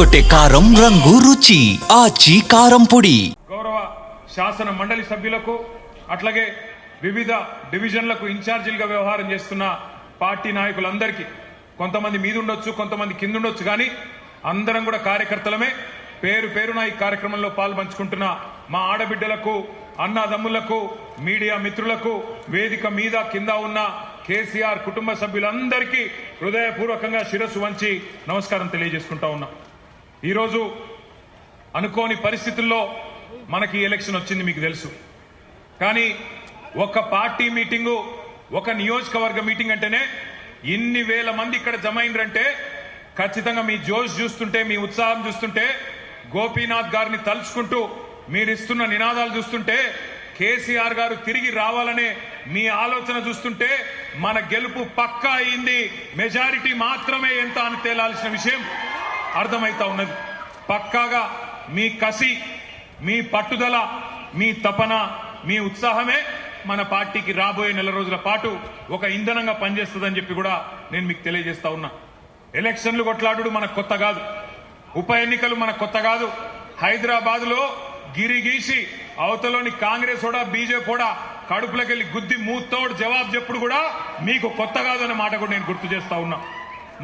అదరగొట్టే కారం రంగు రుచి ఆచి కారం పొడి. గౌరవ శాసన మండలి సభ్యులకు అట్లాగే వివిధ డివిజన్లకు ఇన్ఛార్జీలుగా వ్యవహారం చేస్తున్న పార్టీ నాయకులందరికీ, కొంతమంది మీద ఉండొచ్చు, కొంతమంది కింద ఉండొచ్చు, కానీ అందరం కూడా కార్యకర్తలమే. పేరు పేరున ఈ కార్యక్రమంలో పాల్పంచుకుంటున్న మా ఆడబిడ్డలకు, అన్నదమ్ములకు, మీడియా మిత్రులకు, వేదిక మీద కింద ఉన్న కేసీఆర్ కుటుంబ సభ్యులందరికీ హృదయపూర్వకంగా శిరస్సు వంచి నమస్కారం తెలియజేసుకుంటా ఉన్నాం. ఈరోజు అనుకోని పరిస్థితుల్లో మనకి ఎలక్షన్ వచ్చింది, మీకు తెలుసు. కానీ ఒక పార్టీ మీటింగు, ఒక నియోజకవర్గ మీటింగ్ అంటేనే ఇన్ని వేల మంది ఇక్కడ జమ అయినరంటే ఖచ్చితంగా మీ జోష్ చూస్తుంటే, మీ ఉత్సాహం చూస్తుంటే, గోపీనాథ్ గారిని తలుచుకుంటూ మీరిస్తున్న నినాదాలు చూస్తుంటే, కేసీఆర్ గారు తిరిగి రావాలనే మీ ఆలోచన చూస్తుంటే మన గెలుపు పక్కా అయింది. మెజారిటీ మాత్రమే ఎంత అని తేలాల్సిన విషయం అర్థమైతా ఉన్నది. పక్కాగా మీ కసి, మీ పట్టుదల, మీ తపన, మీ ఉత్సాహమే మన పార్టీకి రాబోయే నెల రోజుల పాటు ఒక ఇంధనంగా పనిచేస్తుందని చెప్పి కూడా నేను మీకు తెలియజేస్తా ఉన్నా. ఎలక్షన్లు కొట్లాడు మనకు కొత్త కాదు, ఉప ఎన్నికలు మనకు కొత్త కాదు. హైదరాబాద్ లో గిరిగీసి అవతలోని కాంగ్రెస్ కూడా బీజేపీ కూడా కడుపులకెళ్లి గుద్ది మూతోడు జవాబు చెప్పుడు కూడా మీకు కొత్త కాదు అనే మాట కూడా నేను గుర్తు చేస్తా ఉన్నా.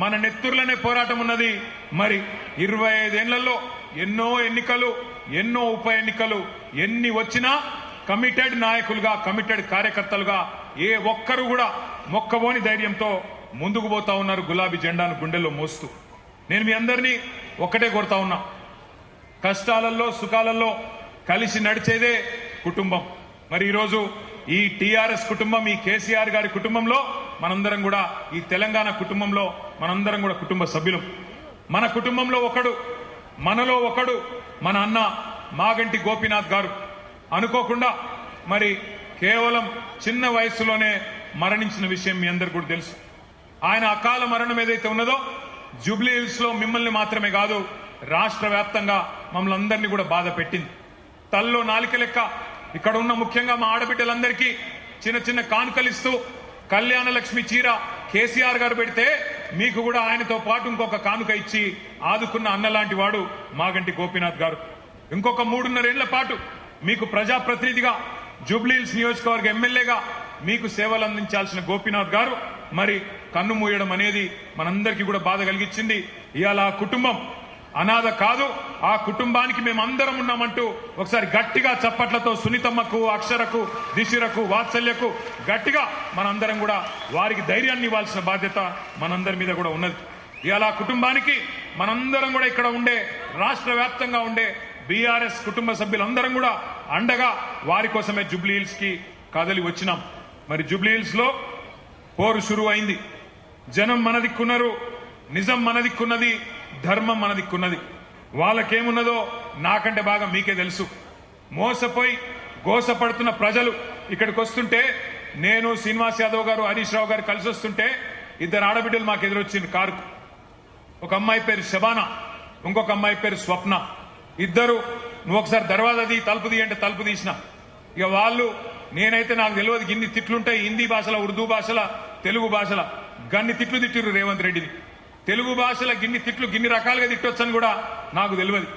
మన నెత్తుర్లనే పోరాటం ఉన్నది. మరి 25 ఏళ్లలో ఎన్నో ఎన్నికలు, ఎన్నో ఉప ఎన్నికలు, ఎన్ని వచ్చినా కమిటెడ్ నాయకులుగా, కమిటెడ్ కార్యకర్తలుగా ఏ ఒక్కరు కూడా మొక్కబోని ధైర్యంతో ముందుకు పోతా ఉన్నారు, గులాబీ జెండాను గుండెల్లో మోస్తూ. నేను మీ అందరినీ ఒక్కటే కోరుతా ఉన్నా, కష్టాలలో సుఖాలలో కలిసి నడిచేదే కుటుంబం. మరి ఈరోజు ఈ టీఆర్ఎస్ కుటుంబం, ఈ కేసీఆర్ గారి కుటుంబంలో మనందరం కూడా, ఈ తెలంగాణ కుటుంబంలో మనందరం కూడా కుటుంబ సభ్యులం. మన కుటుంబంలో ఒకడు, మనలో ఒకడు మన అన్న మాగంటి గోపీనాథ్ గారు. అనుకోకుండా మరి కేవలం చిన్న వయసులోనే మరణించిన విషయం మీ అందరికీ కూడా తెలుసు. ఆయన అకాల మరణం ఏదైతే ఉన్నదో జూబ్లీ హిల్స్ లో మిమ్మల్ని మాత్రమే కాదు, రాష్ట్ర వ్యాప్తంగా మమ్మల్ని అందరినీ కూడా బాధ పెట్టింది. తల్లో నాలిక లెక్క ఇక్కడ ఉన్న ముఖ్యంగా మా ఆడబిడ్డలందరికీ చిన్న చిన్న కానుకలిస్తూ కళ్యాణ లక్ష్మి చీర కేసీఆర్ గారు పెడితే మీకు కూడా ఆయనతో పాటు ఇంకొక కానుక ఇచ్చి ఆదుకున్న అన్నలాంటి వాడు మాగంటి గోపీనాథ్ గారు. ఇంకొక 3.5 ఏళ్ల పాటు మీకు ప్రజాప్రతినిధిగా, జూబ్లీహిల్స్ నియోజకవర్గ ఎమ్మెల్యేగా మీకు సేవలు అందించాల్సిన గోపీనాథ్ గారు మరి కన్ను మూయడం అనేది మనందరికీ కూడా బాధ కలిగించింది. ఇవాళ ఆ కుటుంబం అనాథ కాదు, ఆ కుటుంబానికి మేమందరం ఉన్నామంటూ ఒకసారి గట్టిగా చప్పట్లతో సునీతమ్మకు, అక్షరకు, దిశిరకు, వాత్సల్యకు గట్టిగా మనందరం కూడా వారికి ధైర్యాన్ని ఇవ్వాల్సిన బాధ్యత మనందరి మీద కూడా ఉన్నది. ఇవాళ ఆ కుటుంబానికి మనందరం కూడా ఇక్కడ ఉండే, రాష్ట్ర వ్యాప్తంగా ఉండే బీఆర్ఎస్ కుటుంబ సభ్యులందరం కూడా అండగా వారి కోసమే జూబ్లీహిల్స్ కి కదలి వచ్చినాం. మరి జూబ్లీహిల్స్ లో పోరు షురువు అయింది. జనం మన దిక్కున్నారు, నిజం మన దిక్కున్నది, ధర్మం మన దిక్కున్నది. వాళ్ళకేమున్నదో నాకంటే బాగా మీకే తెలుసు. మోసపోయి గోసపడుతున్న ప్రజలు ఇక్కడికి వస్తుంటే, నేను శ్రీనివాస్ యాదవ్ గారు, హరీష్ రావు గారు కలిసి వస్తుంటే 2 ఆడబిడ్డలు మాకు ఎదురొచ్చింది కారుకు. ఒక అమ్మాయి పేరు శబానా, ఇంకొక అమ్మాయి పేరు స్వప్న. ఇద్దరు నువ్వు ఒకసారి దర్వాజా తీ, తలుపు తీ అంటే తలుపు తీసిన. ఇక వాళ్ళు, నేనైతే నాకు తెలియదు గిన్ని తిట్లుంటాయి హిందీ భాషల, ఉర్దూ భాషల, తెలుగు భాషల గన్ని తిట్లు తిట్టిరు రేవంత్ రెడ్డిని. తెలుగు భాషల గిన్ని తిట్లు గిన్ని రకాలుగా తిట్టొచ్చని కూడా నాకు తెలియదు.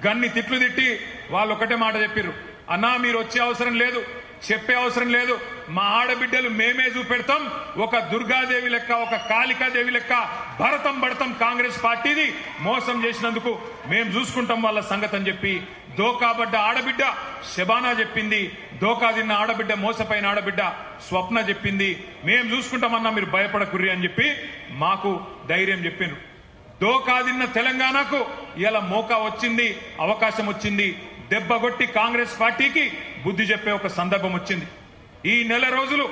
గన్ని తిట్లు తిట్టి వాళ్ళు ఒకటే మాట చెప్పిర్రు, అన్నా మీరు వచ్చే అవసరం లేదు, చెప్పే అవసరం లేదు, మా ఆడబిడ్డలు మేమే చూపెడతాం, ఒక దుర్గాదేవి లెక్క, ఒక కాళికాదేవి లెక్క భరతం పడతాం కాంగ్రెస్ పార్టీది, మోసం చేసినందుకు మేం చూసుకుంటాం వాళ్ళ సంగతి అని చెప్పి దోకాబడ్డ ఆడబిడ్డ శబానా చెప్పింది, దోకా తిన్న ఆడబిడ్డ, మోసపోయిన ఆడబిడ్డ స్వప్న చెప్పింది, మేం చూసుకుంటామన్నా మీరు భయపడకుర్రి అని చెప్పి మాకు ధైర్యం చెప్పిండ్రు. దోకా తిన్న తెలంగాణకు ఇలా మోకా వచ్చింది, అవకాశం వచ్చింది. దెబ్బగొట్టి కాంగ్రెస్ పార్టీకి బుద్ధి చెప్పే ఒక సందర్భం వచ్చింది. ఈ నెల రోజులు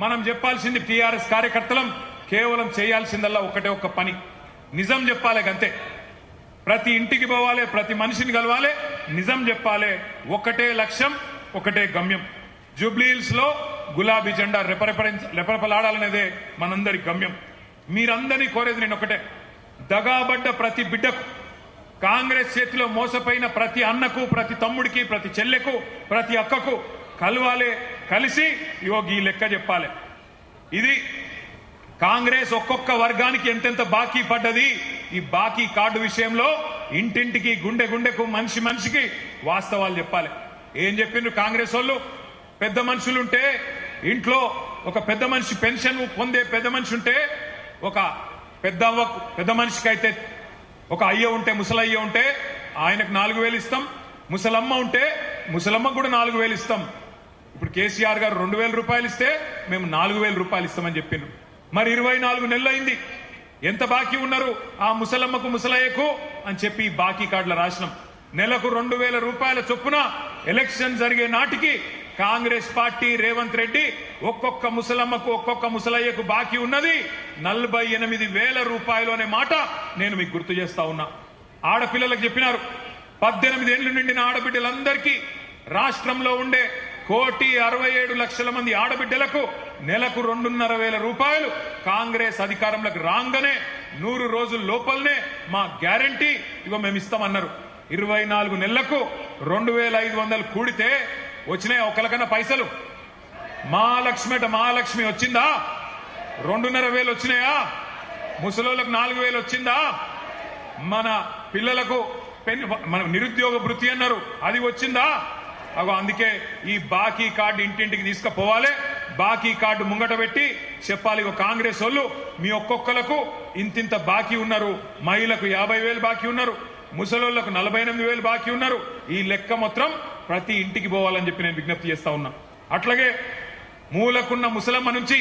మనం చెప్పాల్సింది టీఆర్ఎస్ కార్యకర్తలం కేవలం చేయాల్సిందల్లా ఒకటే ఒక్క పని, నిజం చెప్పాలి గంతే. ప్రతి ఇంటికి పోవాలి, ప్రతి మనిషిని కలవాలి, నిజం చెప్పాలి. ఒకటే లక్ష్యం, ఒకటే గమ్యం. జూబ్లీహిల్స్ లో గులాబీ జెండా రెపరెపలాడాలనేదే మనందరి గమ్యం. మీరందరినీ కోరేది నేను ఒకటే, దగాబడ్డ ప్రతి బిడ్డకు, కాంగ్రెస్ చేతిలో మోసపోయిన ప్రతి అన్నకు, ప్రతి తమ్ముడికి, ప్రతి చెల్లెకు, ప్రతి అక్కకు కలవాలి, కలిసి యోగి లెక్క చెప్పాలి. ఇది కాంగ్రెస్ ఒక్కొక్క వర్గానికి ఎంతెంత బాకీ పడ్డది, ఈ బాకీ కార్డు విషయంలో ఇంటింటికి గుండె గుండెకు మనిషి మనిషికి వాస్తవాలు చెప్పాలి. ఏం చెప్పిండ్రు కాంగ్రెస్ వాళ్ళు? పెద్ద మనుషులుంటే ఇంట్లో ఒక పెద్ద మనిషి పెన్షన్ పొందే పెద్ద మనిషి ఉంటే ఒక పెద్ద మనిషికి అయితే ఒక అయ్య ఉంటే ముసలయ్య ఉంటే ఆయనకు 4,000 ఇస్తాం. ముసలమ్మ ఉంటే ముసలమ్మకు కూడా 4,000 ఇస్తాం. ఇప్పుడు కేసీఆర్ గారు 2,000 రూపాయలు ఇస్తే మేము 4,000 రూపాయలు ఇస్తామని చెప్పిండ్రు. మరి 24 నెలలు అయింది. ఎంత బాకీ ఉన్నారు ఆ ముసలమ్మకు ముసలయ్యకు అని చెప్పి బాకీ కార్డుల రాసినాం. నెలకు 2,000 రూపాయల చొప్పున ఎలక్షన్ జరిగే నాటికి కాంగ్రెస్ పార్టీ రేవంత్ రెడ్డి ఒక్కొక్క ముసలమ్మకు ఒక్కొక్క ముసలయ్యకు బాకీ ఉన్నది 48,000 రూపాయలు అనే మాట నేను మీకు గుర్తు చేస్తా ఉన్నా. ఆడపిల్లలకు చెప్పినారు 18 ఏళ్లు నిండిన ఆడబిడ్డలందరికీ రాష్ట్రంలో ఉండే 1,67,00,000 మంది ఆడబిడ్డలకు నెలకు 2,500 రూపాయలు కాంగ్రెస్ అధికారంలోకి రాగానే 100 రోజుల లోపలనే మా గ్యారంటీ ఇగో మేము ఇస్తామన్నారు. 24 నెలలకు 2,500 కూడితే వచ్చినాయి ఒకరికన్నా పైసలు? మహాలక్ష్మి వచ్చిందా? 2,500 వచ్చినాయా? ముసలోళ్ళకు 4,000 వచ్చిందా? మన పిల్లలకు మన నిరుద్యోగ భృతి అన్నారు, అది వచ్చిందా? అగో అందుకే ఈ బాకీ కార్డు ఇంటింటికి తీసుకుపోవాలి. బాకీ కార్డు ముంగట పెట్టి చెప్పాలి, కాంగ్రెస్ వాళ్ళు మీ ఒక్కొక్కలకు ఇంతింత బాకీ ఉన్నారు. మహిళలకు 50,000 బాకీ ఉన్నారు, ముసలోళ్లకు 48,000 బాకీ ఉన్నారు. ఈ లెక్క మొత్తం ప్రతి ఇంటికి పోవాలని చెప్పి నేను విజ్ఞప్తి చేస్తా ఉన్నా. అట్లాగే మూలకున్న ముసలమ్మ నుంచి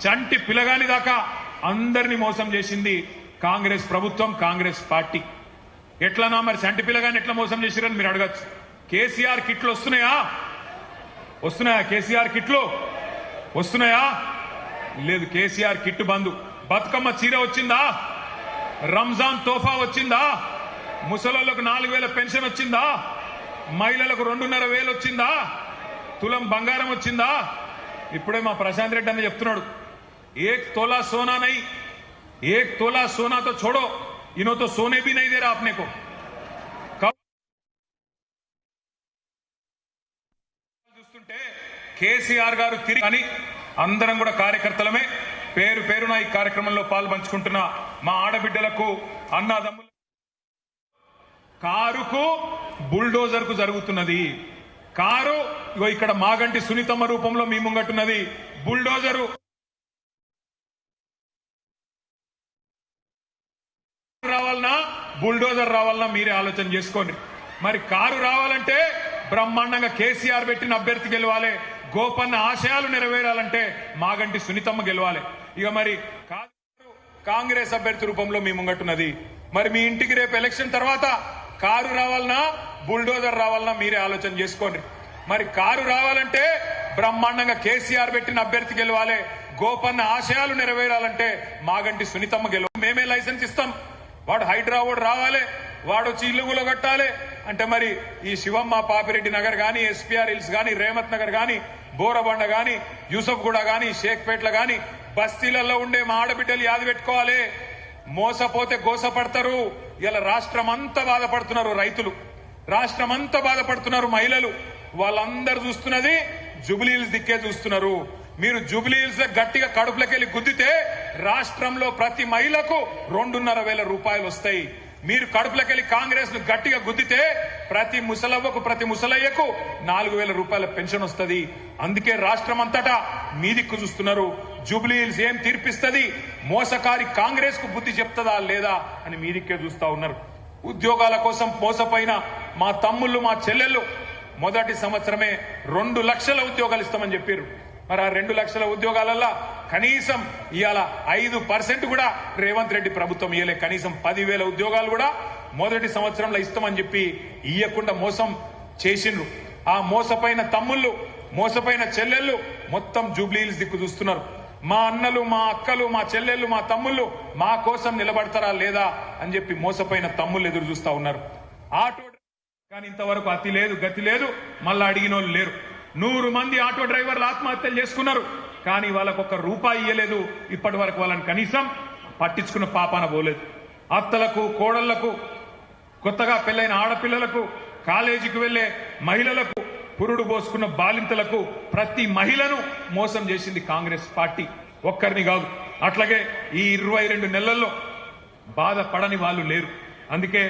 చంటి పిల్లగాని దాకా అందరినీ మోసం చేసింది కాంగ్రెస్ ప్రభుత్వం, కాంగ్రెస్ పార్టీ. ఎట్లనా మరి చంటి పిల్లగాని ఎట్లా మోసం చేసిరని మీరు అడగచ్చు. కేసీఆర్ కిట్లు వస్తున్నాయా? కేసీఆర్ కిట్లు వస్తున్నాయా? లేదు. కేసీఆర్ కిట్ బంధు. బతుకమ్మ చీర వచ్చిందా? రంజాన్ తోఫా వచ్చిందా? ముసలోళ్లకు 4,000 పెన్షన్ వచ్చిందా? మహిళలకు 2,500 వచ్చిందా? తులం బంగారం వచ్చిందా? ఇప్పుడే మా ప్రశాంత్ రెడ్డి అన్న చెప్తున్నాడు, 1 तोला सोना नहीं, 1 तोला सोना तो छोड़ो, इन्हों तो सोने भी नहीं दे रहा अपने को. చూస్తుంటే కేసీఆర్ గారు తిరిగి అని అందరం కూడా కార్యకర్తలమే పేరు పేరున ఈ కార్యక్రమంలో పాల్పంచుకుంటున్న మా ఆడబిడ్డలకు, అన్నదమ్ములకు, కారుకు బుల్డోజర్ కు జరుగుతున్నది. కారు ఇగో ఇక్కడ మాగంటి సునీతమ్మ రూపంలో మీ ముంగట్టున్నది. బుల్డోజరు రావాలన్నా బుల్డోజర్ రావాలన్నా మీరే ఆలోచన చేసుకోండి. మరి కారు రావాలంటే బ్రహ్మాండంగా కేసీఆర్ పెట్టిన అభ్యర్థి గెలవాలి. గోపన్న ఆశయాలు నెరవేరాలంటే మాగంటి సునీతమ్మ గెలవాలి. ఇక మరి కాంగ్రెస్ అభ్యర్థి రూపంలో మీ ముంగట్టున్నది. మరి మీ ఇంటికి రేపు ఎలక్షన్ తర్వాత కారు రావాలన్నా బుల్డోజర్ రావాలన్నా మీరే ఆలోచన చేసుకోండి. మరి కారు రావాలంటే బ్రహ్మాండంగా కేసీఆర్ పెట్టిన అభ్యర్థి గెలవాలి. గోపన్న ఆశయాలు నెరవేరాలంటే మాగంటి సునీతమ్మ గెలవాలి. మేమే లైసెన్స్ ఇస్తాం. వాడు హైదరాబాద్ రావాలి, వాడు వచ్చి ఇల్లుగులో కట్టాలి అంటే మరి ఈ శివమ్మ పాపిరెడ్డి నగర్ గాని, ఎస్పీఆర్ హిల్స్ గాని, రేమత్ నగర్ గాని, బోరబండ గాని, యూసఫ్గూడ గాని, షేక్పేట్ల గాని బస్తీలలో ఉండే మా ఆడబిడ్డలు యాది పెట్టుకోవాలి. మోసపోతే గోసపడతారు. ఇలా రాష్ట్రం అంతా బాధపడుతున్నారు రైతులు, రాష్ట్రం అంతా బాధపడుతున్నారు మహిళలు. వాళ్ళందరూ చూస్తున్నది జూబ్లీహిల్స్ దిక్కే చూస్తున్నారు. మీరు జూబ్లీహిల్స్ గట్టిగా కడుపులకెళ్లి గుద్దితే రాష్ట్రంలో ప్రతి మహిళకు 2,500 రూపాయలు వస్తాయి. మీరు కడుపులకెళ్లి కాంగ్రెస్ ను గట్టిగా గుద్దితే ప్రతి ముసలవ్వకు ప్రతి ముసలయ్యకు 4,000 రూపాయల పెన్షన్ వస్తుంది. అందుకే రాష్ట్రం అంతటా మీ దిక్కు చూస్తున్నారు. జూబ్లీహిల్స్ ఏం తీర్పిస్తుంది, మోసకారి కాంగ్రెస్ కు బుద్ధి చెప్తుందా లేదా అని మీ దిక్కే చూస్తా ఉన్నారు. ఉద్యోగాల కోసం మోసపోయిన మా తమ్ముళ్ళు, మా చెల్లెళ్ళు మొదటి సంవత్సరమే 2 లక్షల ఉద్యోగాలు ఇస్తామని చెప్పారు. మరి ఆ 2 లక్షల ఉద్యోగాలల్లో కనీసం ఇవాళ 5% కూడా రేవంత్ రెడ్డి ప్రభుత్వం ఇయ్యలే. కనీసం 10,000 ఉద్యోగాలు కూడా మొదటి సంవత్సరంలో ఇస్తామని చెప్పి ఇయ్యకుండా మోసం చేసిండ్రు. ఆ మోసపోయిన తమ్ముళ్ళు, మోసపోయిన చెల్లెళ్ళు మొత్తం జూబ్లీహిల్స్ దిక్కు చూస్తున్నారు. మా అన్నలు, మా అక్కలు, మా చెల్లెళ్ళు, మా తమ్ముళ్ళు మా కోసం నిలబడతారా లేదా అని చెప్పి మోసపోయిన తమ్ముళ్ళు ఎదురు చూస్తా ఉన్నారు. ఆటో కానీ ఇంతవరకు అతి లేదు, గతి లేదు. మళ్ళా అడిగిన వాళ్ళు లేరు. 100 మంది ఆటో డ్రైవర్లు ఆత్మహత్యలు చేసుకున్నారు. కానీ వాళ్ళకు ₹1 ఇయ్యలేదు. ఇప్పటి వరకు వాళ్ళని కనీసం పట్టించుకున్న పాపాన పోలేదు. అత్తలకు, కోడళ్లకు, కొత్తగా పెళ్లైన ఆడపిల్లలకు, కాలేజీకి వెళ్లే మహిళలకు, పురుడు పోసుకున్న బాలింతలకు ప్రతి మహిళను మోసం చేసింది కాంగ్రెస్ పార్టీ. ఒక్కరిని కాదు. అట్లాగే ఈ 22 నెలల్లో బాధపడని వాళ్ళు లేరు. అందుకే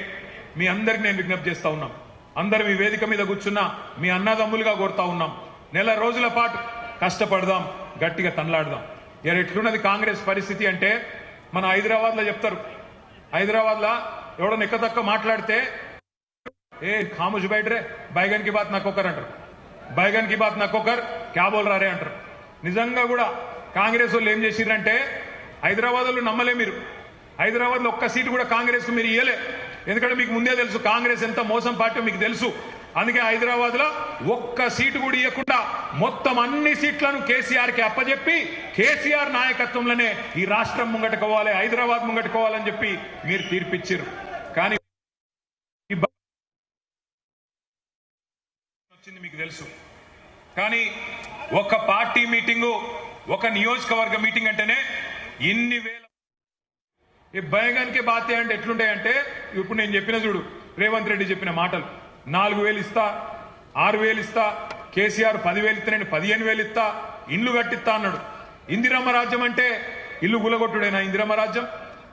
మీ అందరికి నేను విజ్ఞప్తి చేస్తా ఉన్నాం. అందరు మీ వేదిక మీద కూర్చున్నా మీ అన్నదమ్ములుగా కోరుతా ఉన్నాం. నెల రోజుల పాటు కష్టపడదాం, గట్టిగా తనలాడదాం. ఎట్లున్నది కాంగ్రెస్ పరిస్థితి అంటే మన హైదరాబాద్ లో చెప్తారు, హైదరాబాద్ లో ఎవడో నెక్కతక్క మాట్లాడితే ఏ ఖాముష్ బయట రే బైగన్ కి బాత్ నక్కొకర్ అంటారు, బైగన్ కి బాత్ నక్కొకర్ క్యా బోల్ రారే అంటారు. నిజంగా కూడా కాంగ్రెస్ వాళ్ళు ఏం చేసిరంటే హైదరాబాద్ వాళ్ళు నమ్మలే మీరు. హైదరాబాద్ లో ఒక్క సీటు కూడా కాంగ్రెస్ కు మీరు ఇయ్యలే. ఎందుకంటే మీకు ముందే తెలుసు కాంగ్రెస్ ఎంత మోసం పార్టీ మీకు తెలుసు. అందుకే హైదరాబాద్ లో ఒక్క సీటు కూడా ఇవ్వకుండా మొత్తం అన్ని సీట్లను కేసీఆర్ కి అప్పచెప్పి కేసీఆర్ నాయకత్వంలోనే ఈ రాష్ట్రం ముంగట్టుకోవాలి, హైదరాబాద్ ముంగట్టుకోవాలని చెప్పి మీరు తీర్పిచ్చారు. కానీ వచ్చింది మీకు తెలుసు. కానీ ఒక పార్టీ మీటింగు, ఒక నియోజకవర్గ మీటింగ్ అంటేనే ఇన్ని వేల ఈ భయగానికి బాతే అంటే ఎట్లుంటాయంటే ఇప్పుడు నేను చెప్పిన చూడు, రేవంత్ రెడ్డి చెప్పిన మాటలు 4,000 ఇస్తా, 6,000 ఇస్తా, కేసీఆర్ 10,000 ఇస్తా, నేను 15,000 ఇస్తా, ఇండ్లు కట్టిస్తా అన్నాడు. ఇందిరమ్మ రాజ్యం అంటే ఇల్లు గులగొట్టుడేనా? ఇందిరమ్మ రాజ్యం,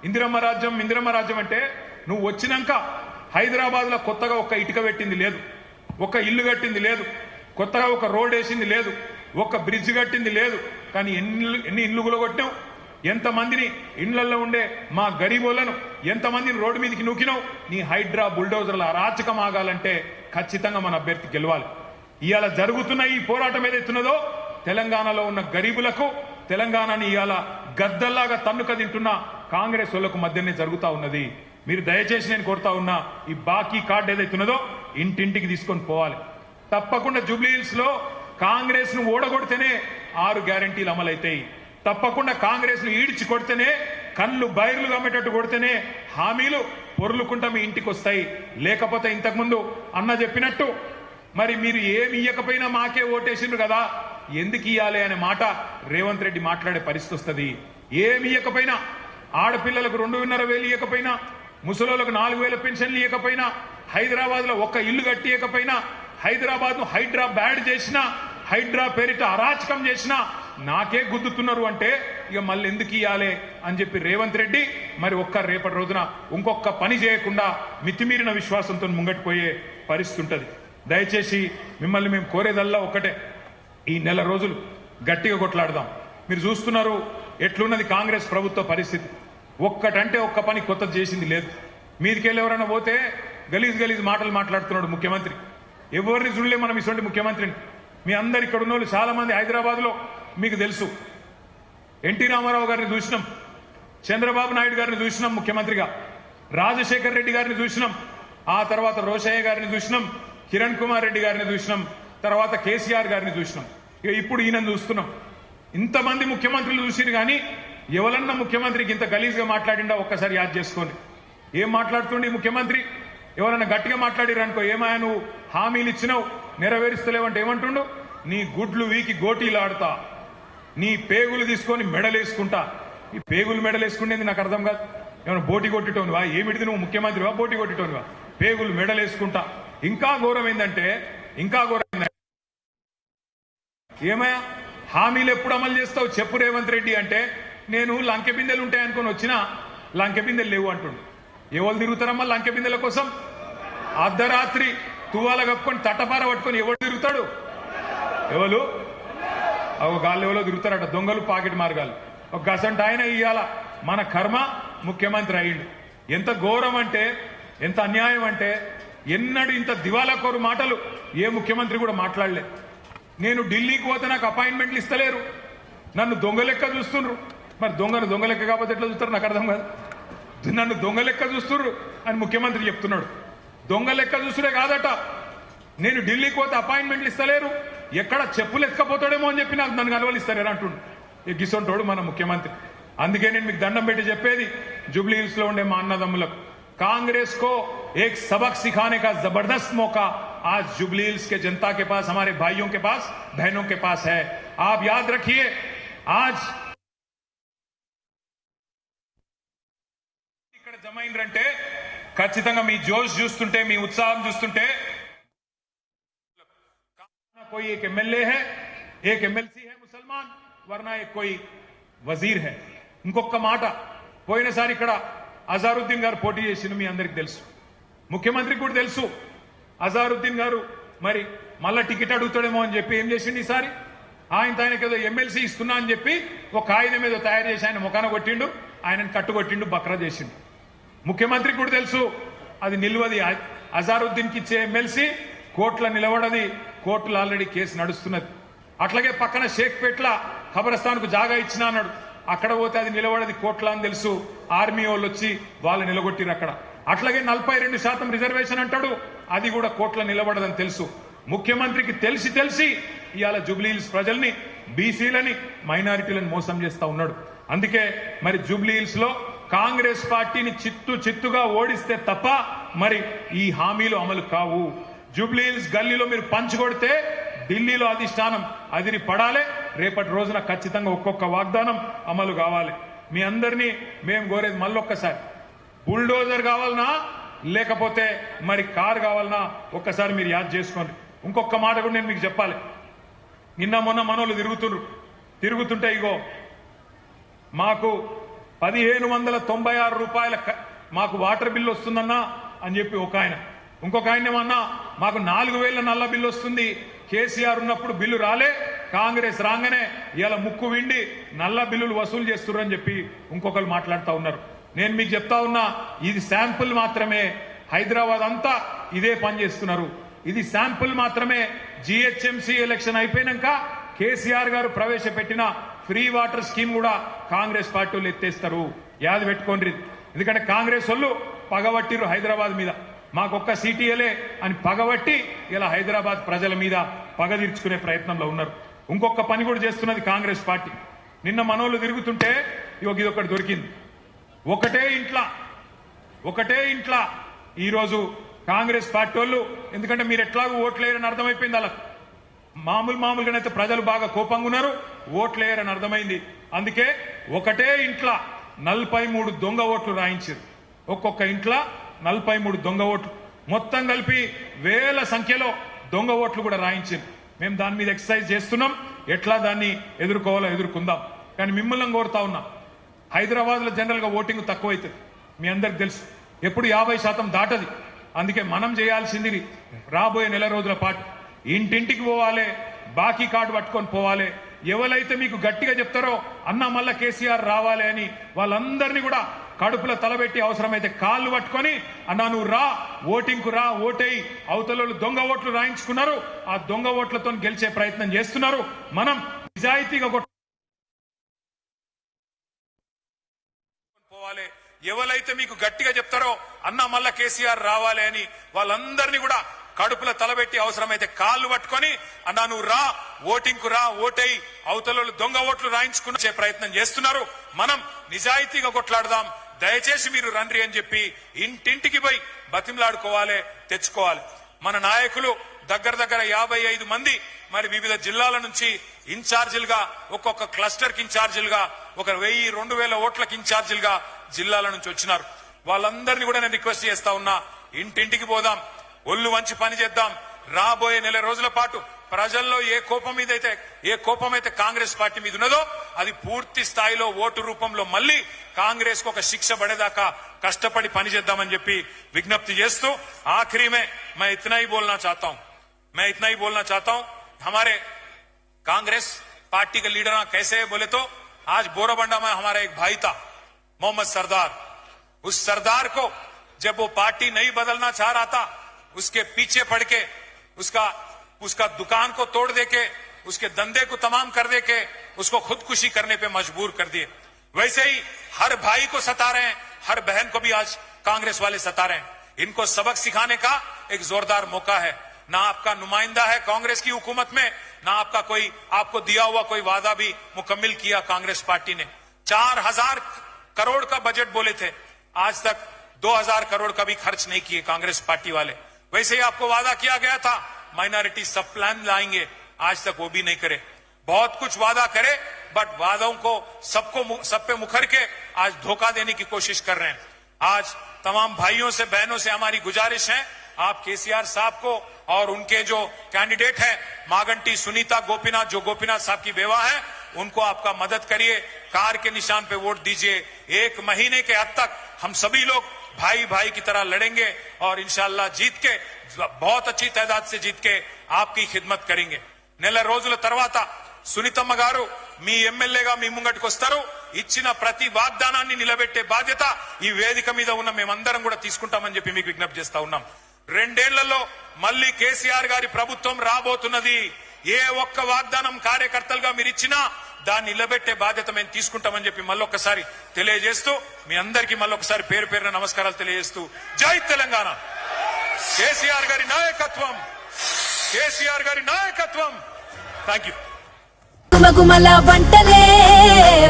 ఇందిరమ్మ రాజ్యం, ఇందిరమ్మ రాజ్యం అంటే నువ్వు వచ్చినాక హైదరాబాద్ లో కొత్తగా ఒక్క ఇటుక పెట్టింది లేదు, ఒక్క ఇల్లు కట్టింది లేదు, కొత్తగా ఒక రోడ్ వేసింది లేదు, ఒక్క బ్రిడ్జ్ కట్టింది లేదు. కానీ ఎన్ని ఇల్లు గులగొట్టినావు, ఎంతమందిని ఇండ్లలో ఉండే మా గరీబోళ్లను ఎంతమందిని రోడ్డు మీదకి నూకినావు. నీ హైడ్రా బుల్డోజర్ల అరాచకం ఆగాలంటే ఖచ్చితంగా మన అభ్యర్థి గెలవాలి. ఇవాళ జరుగుతున్న ఈ పోరాటం ఏదైతున్నదో తెలంగాణలో ఉన్న గరీబులకు, తెలంగాణని ఇవాళ గద్దల్లాగా తన్నుక తింటున్న కాంగ్రెస్ వాళ్లకు మధ్యనే జరుగుతా ఉన్నది. మీరు దయచేసి నేను కోరుతా ఉన్నా, ఈ బాకీ కార్డు ఏదైతున్నదో ఇంటింటికి తీసుకొని పోవాలి. తప్పకుండా జూబ్లీహిల్స్ లో కాంగ్రెస్ ను ఓడగొడితేనే 6 గ్యారంటీలు అమలైతాయి. తప్పకుండా కాంగ్రెస్ ను ఈడ్చి కొడితేనే, కళ్ళు బైర్లు గమ్మేటట్టు కొడితేనే హామీలు పొర్లుకుంటా మీ ఇంటికి వస్తాయి. లేకపోతే ఇంతకుముందు అన్న చెప్పినట్టు మరి మీరు ఏమి ఇయ్యకపోయినా మాకే ఓటేసిండ్రు కదా, ఎందుకు ఇయ్యాలి అనే మాట రేవంత్ రెడ్డి మాట్లాడే పరిస్థితి వస్తుంది. ఏమి ఇయ్యకపోయినా, ఆడపిల్లలకు 2,500 ఇయ్యకపోయినా, ముసలోళ్ళకు 4,000 పెన్షన్లు ఇయ్యకపోయినా, హైదరాబాద్ లో ఒక్క ఇల్లు కట్టియకపోయినా, హైదరాబాద్ ను హైడ్రా బ్యాడ్ చేసినా, హైడ్రా పేరిట అరాచకం చేసినా నాకే గుద్దుతున్నారు అంటే ఇక మళ్ళీ ఎందుకు ఇయ్యాలి అని చెప్పి రేవంత్ రెడ్డి మరి రేపటి రోజున ఇంకొక పని చేయకుండా మితిమీరిన విశ్వాసంతో ముంగట్టిపోయే పరిస్థితి ఉంటుంది. దయచేసి మిమ్మల్ని మేము కోరేదల్లా ఒక్కటే, ఈ నెల రోజులు గట్టిగా కొట్లాడదాం. మీరు చూస్తున్నారు ఎట్లున్నది కాంగ్రెస్ ప్రభుత్వ పరిస్థితి. ఒక్కటంటే ఒక్క పని కొత్తది చేసింది లేదు. మీదికెళ్ళి ఎవరైనా పోతే గలీజ్ మాటలు మాట్లాడుతున్నాడు ముఖ్యమంత్రి. ఎవరిని చూడలే మనం ఇటువంటి ముఖ్యమంత్రిని. మీ అందరు ఇక్కడ ఉన్న వాళ్ళు చాలా మంది హైదరాబాద్ లో మీకు తెలుసు, ఎన్టీ రామారావు గారిని చూసినాం, చంద్రబాబు నాయుడు గారిని చూసినాం ముఖ్యమంత్రిగా, రాజశేఖర్ రెడ్డి గారిని చూసినాం, ఆ తర్వాత రోషయ్య గారిని చూసినాం, కిరణ్ కుమార్ రెడ్డి గారిని చూసినాం, తర్వాత కేసీఆర్ గారిని చూసినాం, ఇక ఇప్పుడు ఈయన చూస్తున్నాం. ఇంతమంది ముఖ్యమంత్రులు చూసిరు కానీ ఎవరన్నా ముఖ్యమంత్రికి ఇంత గలీజ్గా మాట్లాడిండా ఒక్కసారి యాద్ చేసుకోండి. ఏం మాట్లాడుతుండే ముఖ్యమంత్రి? ఎవరన్నా గట్టిగా మాట్లాడిరు అనుకో, ఏమాయా నువ్వు హామీలు ఇచ్చినావు నెరవేరుస్తలేవంటే ఏమంటుండు? నీ గుడ్లు వీకి గోటీలు ఆడతా, నీ పేగులు తీసుకొని మెడలేసుకుంటా. ఈ పేగులు మెడలేసుకునేది నాకు అర్థం కాదు. ఏమైనా బోటి కొట్టిటోనివా? ఏమిటిది నువ్వు ముఖ్యమంత్రివా? బోటి కొట్టిటోనివా? పేగులు మెడలేసుకుంటా. ఇంకా ఘోరం ఏంటంటే ఏమయ్యా హామీలు ఎప్పుడు అమలు చేస్తావు చెప్పు రేవంత్ రెడ్డి అంటే, నేను లంకె బిందెలు ఉంటాయనుకొని వచ్చినా లంకె బిందెలు లేవు అంటుండు. ఎవరు తిరుగుతారమ్మా లంకె బిందెల కోసం? అర్ధరాత్రి తువాల కప్పుకొని తట్టపార పట్టుకొని ఎవరు తిరుగుతాడు? ఎవరు గాళ్ళు ఎవరో తిరుగుతారట, దొంగలు, పాకెట్ మార్గాలు. ఒక గసంట ఆయన ఇయ్యాల మన కర్మ ముఖ్యమంత్రి అయ్యిండు. ఎంత ఘోరం అంటే, ఎంత అన్యాయం అంటే, ఎన్నడూ ఇంత దివాలా కోరు మాటలు ఏ ముఖ్యమంత్రి కూడా మాట్లాడలే. నేను ఢిల్లీకి పోతే నాకు అపాయింట్మెంట్లు ఇస్తలేరు, నన్ను దొంగ లెక్క చూస్తుండ్రు. మరి దొంగ లెక్క కాకపోతే ఎట్లా చూస్తారు నాకు అర్థం కాదు. నన్ను దొంగ లెక్క చూస్తుర్రు అని ముఖ్యమంత్రి చెప్తున్నాడు. దొంగ లెక్క చూసుడే కాదట, నేను ఢిల్లీకి పోతే అపాయింట్మెంట్లు ఇస్తలేరు, ఎక్కడ చెప్పులు ఎత్తుకపోతాడేమో అని చెప్పి నాకు నన్ను కలవలిస్తారేరా అంటుండు. గిసొంటోడు మన ముఖ్యమంత్రి. అందుకే నేను మీకు దండం పెట్టి చెప్పేది జూబ్లీ హిల్స్ లో ఉండే మా అన్నదమ్ములకు, कांग्रेस को एक सबक सिखाने का जबरदस्त मौका आज जुबली हिल्स के जनता के पास, हमारे भाइयों के पास, बहनों के पास है. आप याद रखिए, आज ఇక్కడ జమైండ్రంటే ఖచ్చితంగా మీ జోష్ చూస్తుంటే, మీ ఉత్సాహం చూస్తుంటే, कोई एक एमएलए है, एक एमएलसी है मुसलमान, वरना एक कोई वजीर है. ఇంకొక మాట, పోయినసారి ఇక్కడ అజారుద్దీన్ గారు పోటీ చేసిన మీ అందరికి తెలుసు. ముఖ్యమంత్రికి కూడా తెలుసు అజారుద్దీన్ గారు మరి మళ్ళా టికెట్ అడుగుతాడేమో అని చెప్పి ఏం చేసిండు ఈసారి ఆయనకి ఏదో ఎమ్మెల్సీ ఇస్తున్నా అని చెప్పి ఒక కాగితం ఏదో తయారు చేసి ఆయన ముఖాన కొట్టిండు, ఆయనను కట్టుకొట్టిండు, బక్రా చేసిండు. ముఖ్యమంత్రికి కూడా తెలుసు అది నిల్వది. అజారుద్దీన్కి ఇచ్చే ఎమ్మెల్సీ కోర్టులో నిలబడది, కోర్టులో ఆల్రెడీ కేసు నడుస్తున్నది. అట్లాగే పక్కన షేక్పేట్ల ఖబరస్థాన్కు జాగా ఇచ్చినా అన్నాడు, అక్కడ పోతే అది నిలబడది కోర్టులో అని తెలుసు. ఆర్మీ వాళ్ళు వచ్చి వాళ్ళు నిలగొట్టిరు అక్కడ. అట్లాగే 42% రిజర్వేషన్ అంటాడు, అది కూడా కోర్టులో నిలబడదని తెలుసు. ముఖ్యమంత్రికి తెలిసి ఇవాళ జూబ్లీహిల్స్ ప్రజల్ని, బీసీలని, మైనారిటీలను మోసం చేస్తా ఉన్నాడు. అందుకే మరి జూబ్లీహిల్స్ లో కాంగ్రెస్ పార్టీని చిత్తుగా ఓడిస్తే తప్ప మరి ఈ హామీలు అమలు కావు. జూబ్లీహిల్స్ గల్లీలో మీరు పంచుకొడితే ఢిల్లీలో అధిష్టానం అదిరి పడాలి. రేపటి రోజున ఖచ్చితంగా ఒక్కొక్క వాగ్దానం అమలు కావాలి. మీ అందరినీ మేము కోరేది మళ్ళొక్కసారి, బుల్డోజర్ కావాలనా లేకపోతే మరి కారు కావాలనా ఒక్కసారి మీరు యాద్ చేసుకోండి. ఇంకొక మాట కూడా నేను మీకు చెప్పాలి. నిన్న మొన్న మనోళ్ళు తిరుగుతుంటే ఇగో మాకు 1596 రూపాయల మాకు వాటర్ బిల్లు వస్తుందన్నా అని చెప్పి ఒక ఆయన, ఇంకొక ఆయన ఏమన్నా మాకు 4000 నల్ల బిల్లు వస్తుంది, కేసీఆర్ ఉన్నప్పుడు బిల్లు రాలే, కాంగ్రెస్ రాగానే ఇలా ముక్కు విండి నల్ల బిల్లులు వసూలు చేస్తున్నారు అని చెప్పి ఇంకొకరు మాట్లాడుతూ ఉన్నారు. నేను మీకు చెప్తా ఉన్నా, ఇది శాంపుల్ మాత్రమే. హైదరాబాద్ అంతా ఇదే పని చేస్తున్నారు. ఇది శాంపుల్ మాత్రమే. జిహెచ్ఎంసీ ఎలక్షన్ అయిపోయినాక కేసీఆర్ గారు ప్రవేశపెట్టిన ఫ్రీ వాటర్ స్కీమ్ కూడా కాంగ్రెస్ పార్టీలు ఎత్తేస్తారు. యాద పెట్టుకోండి. ఎందుకంటే కాంగ్రెస్ వాళ్ళు పగబట్టిరు హైదరాబాద్ మీద, మాకొక్క సీటీఎలే అని పగబట్టి ఇలా హైదరాబాద్ ప్రజల మీద పగ తీర్చుకునే ప్రయత్నంలో ఉన్నారు. ఇంకొక పని కూడా చేస్తున్నది కాంగ్రెస్ పార్టీ. నిన్న మనోళ్ళు తిరుగుతుంటే ఇదొకటి దొరికింది. ఒకటే ఇంట్లో ఈరోజు కాంగ్రెస్ పార్టీ వాళ్ళు, ఎందుకంటే మీరు ఎట్లాగూ ఓట్లేరని అర్థమైపోయింది అలా, మామూలుగానైతే ప్రజలు బాగా కోపంగా ఉన్నారు, ఓట్లేరని అర్థమైంది. అందుకే ఒకటే ఇంట్లో 43 దొంగ ఓట్లు రాయించారు. ఒక్కొక్క ఇంట్లో 43 దొంగ ఓట్లు, మొత్తం కలిపి వేల సంఖ్యలో దొంగ ఓట్లు కూడా రాయించారు. మేము దాని మీద ఎక్సర్సైజ్ చేస్తున్నాం, ఎట్లా దాన్ని ఎదుర్కోవాలో ఎదుర్కొందాం. కానీ మిమ్మల్ని కోరుతా ఉన్నా, హైదరాబాద్ లో జనరల్ గా ఓటింగ్ తక్కువైతుంది, మీ అందరికి తెలుసు, ఎప్పుడు 50% దాటది. అందుకే మనం చేయాల్సింది రాబోయే నెల రోజుల పాటు ఇంటింటికి పోవాలి, బాకీ కార్డు పట్టుకొని పోవాలి. ఎవరైతే మీకు గట్టిగా చెప్తారో అన్న మళ్ళా కేసీఆర్ రావాలి అని వాళ్ళందరినీ కూడా కడుపులో తలబెట్టి అవసరమైతే కాళ్ళు పట్టుకొని అన్నా నువ్వు రా, ఓటింగ్ కు రా, ఓటేయి. అవతల దొంగ ఓట్లు రాయించుకున్నారు, ఆ దొంగ ఓట్లతో గెలిచే ప్రయత్నం చేస్తున్నారు. మనం నిజాయితీగా పోవాలి. ఎవరైతే మీకు గట్టిగా చెప్తారో అన్న మళ్ళా కేసీఆర్ రావాలి అని వాళ్ళందరినీ కూడా కడుపులో తలబెట్టి అవసరమైతే కాళ్ళు పట్టుకొని అన్నా నువ్వు రా, ఓటింగ్ కు రా, ఓటేయి. అవతల దొంగ ఓట్లు రాయించుకునే ప్రయత్నం చేస్తున్నారు. మనం నిజాయితీగా కొట్లాడదాం, దయచేసి మీరు రండి అని చెప్పి ఇంటింటికి పోయి బతిమలాడుకోవాలి, తెచ్చుకోవాలి. మన నాయకులు దగ్గర 55 మంది మరి వివిధ జిల్లాల నుంచి ఇన్ఛార్జీలుగా, ఒక్కొక్క క్లస్టర్ కి ఇన్ఛార్జీలుగా, 1000-2000 ఓట్లకి ఇన్ఛార్జీలుగా జిల్లాల నుంచి వచ్చినారు. వాళ్ళందరినీ కూడా నేను రిక్వెస్ట్ చేస్తా ఉన్నా, ఇంటింటికి పోదాం, ఒళ్ళు వంచి పని చేద్దాం. రాబోయే నెల రోజుల పాటు ప్రజల్లో ఏ కోపం అయితే కాంగ్రెస్ పార్టీ మీద ఉన్నదో అది పూర్తి స్థాయిలో ఓటు రూపంలో మళ్ళీ కాంగ్రెస్ కు ఒక శిక్ష పడేదాకా కష్టపడి పని చేద్దామని చెప్పి విజ్ఞప్తి చేస్తూ आखिरी में मैं इतना ही बोलना चाहता हूं हमारे कांग्रेस पार्टी के लीडर कैसे है बोले तो आज बोराबंडा में हमारा एक भाई था मोहम्मद सरदार। उस सरदार को जब वो पार्टी नहीं बदलना चाह रहा था, उसके पीछे पड़ के उसका दुकान को तोड़ देके, उसके धंधे को तमाम कर देके उसको खुदकुशी करने पे मजबूर कर दिए। वैसे ही हर भाई को सता रहे हैं, हर बहन को भी आज कांग्रेस वाले सता रहे हैं। इनको सबक सिखाने का एक जोरदार मौका है। ना आपका नुमाइंदा है कांग्रेस की हुकूमत में, ना आपको दिया हुआ कोई वादा भी मुकम्मिल किया कांग्रेस पार्टी ने। 4000 करोड़ का बजट बोले थे, आज तक 2000 करोड़ का भी खर्च नहीं किए कांग्रेस पार्टी वाले। वैसे ही आपको वादा किया गया था माइनॉरिटी सब प्लान लाएंगे, आज तक वो भी नहीं करे। बहुत कुछ वादा करे बट वादों को सब पे मुखर के आज धोखा देने की कोशिश कर रहे हैं। आज तमाम भाइयों से बहनों से हमारी गुजारिश है, आप केसीआर साहब को और उनके जो कैंडिडेट हैं मागंटी सुनीता गोपीनाथ, जो गोपीनाथ साहब की बेवा है, उनको आपका मदद करिए, कार के निशान पे वोट दीजिए। 1 महीने के हद तक हम सभी लोग भाई भाई की तरह लड़ेंगे और इंशाल्लाह जीत के बहुत अच्छी तादाद से जीत के आपकी खिदमत करेंगे। నెల రోజుల తర్వాత సునీతమ్మ గారు మీ ఎమ్మెల్యేగా మీ ముంగటికి వస్తారు. ఇచ్చిన ప్రతి వాగ్దానాన్ని నిలబెట్టే బాధ్యత ఈ వేదిక మీద ఉన్న మేమందరం కూడా తీసుకుంటామని చెప్పి మీకు విజ్ఞప్తి చేస్తా ఉన్నాం. 2 ఏళ్లలో మళ్ళీ కేసీఆర్ గారి ప్రభుత్వం రాబోతున్నది. ఏ ఒక్క వాగ్దానం కార్యకర్తలుగా మీరు ఇచ్చినా దాన్ని నిలబెట్టే బాధ్యత మేము తీసుకుంటామని చెప్పి మళ్ళొక్కసారి తెలియజేస్తూ మీ అందరికీ మళ్ళొక్కసారి పేరు పేరున నమస్కారాలు తెలియజేస్తూ జై తెలంగాణ. కేసీఆర్ గారి నాయకత్వం, కేసీఆర్ గారి నాయకత్వం. Thank you. గుమగుమల వంటలే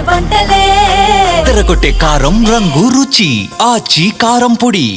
వంటలే తెరకొట్టే కారం రంగు రుచి ఆచి కారం పొడి.